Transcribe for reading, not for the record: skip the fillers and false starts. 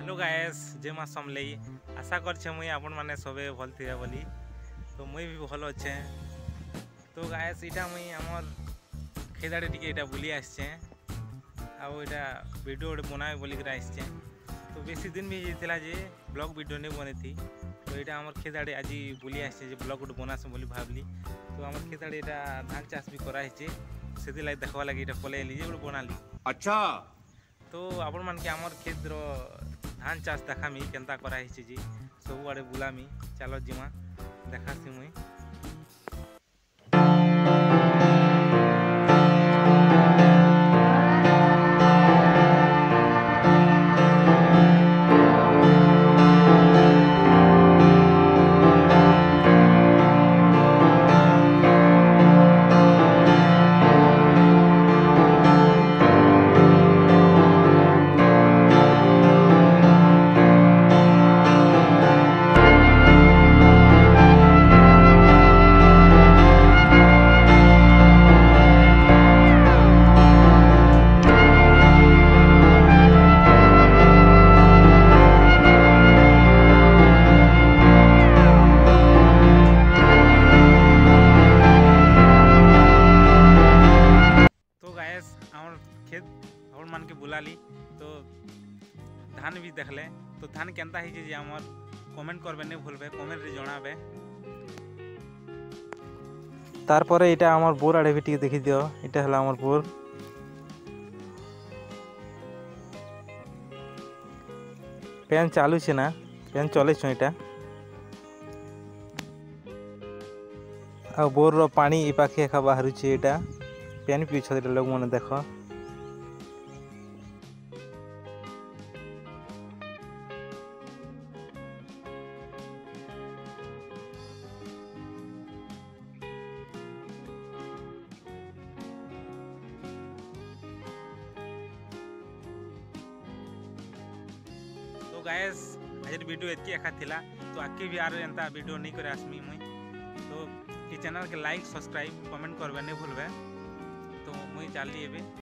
Hello guys जय माँ समलेई आशा करछे मुई आपण माने सबे भल थिबे बोली तो मुई भी भल अच्छे। तो गायस इटा मुई हमर खेदाड़े टिके इटा बुली आसचे आउ इटा वीडियो गोटे बनाए बोली कर आसचे। तो बेसी दिन भी जाइतिला जे ब्लॉग वीडियो नहीं बने थी तो इटा हमर खेदाड़े आज बुली आसचे जे ब्लॉग गोटे बनास बोली भाबली। तो हमर खेदाड़े इटा धान चाष भी करा हिचे सेति लाग देखवा लागि इटा पले एली जे गोटे बनाली। अच्छा तो आपण मान के हमर खेत रो धान चाष देखामी केनता करा हिचे जी सब आड़े बुलामी चलो जिमा देखासी मुई। खेत आपण मान के बुलाली तो धान भी देखले तो धान केनता हिजे जे हमर कमेंट करबे नहीं भूलबे कमेंट रे जणाबे। तार परे इटा हमर बोर आड़े भी टिके देखि दियो इटा हला हमर बोर पेन चालू छे ना पेन चले छ इटा आ बोर रो पानी इ पाखे खा बाहरु छे इटा पेन पी छ लोग माने देखो। तो गाइस आज वीडियो एतकी एका थिला तो आके भी आरो एंता वीडियो नहीं करे आसमी मुई तो ई चैनल के लाइक सब्सक्राइब कमेंट करबे नहीं भूलबे। तो मुई चाली एबे।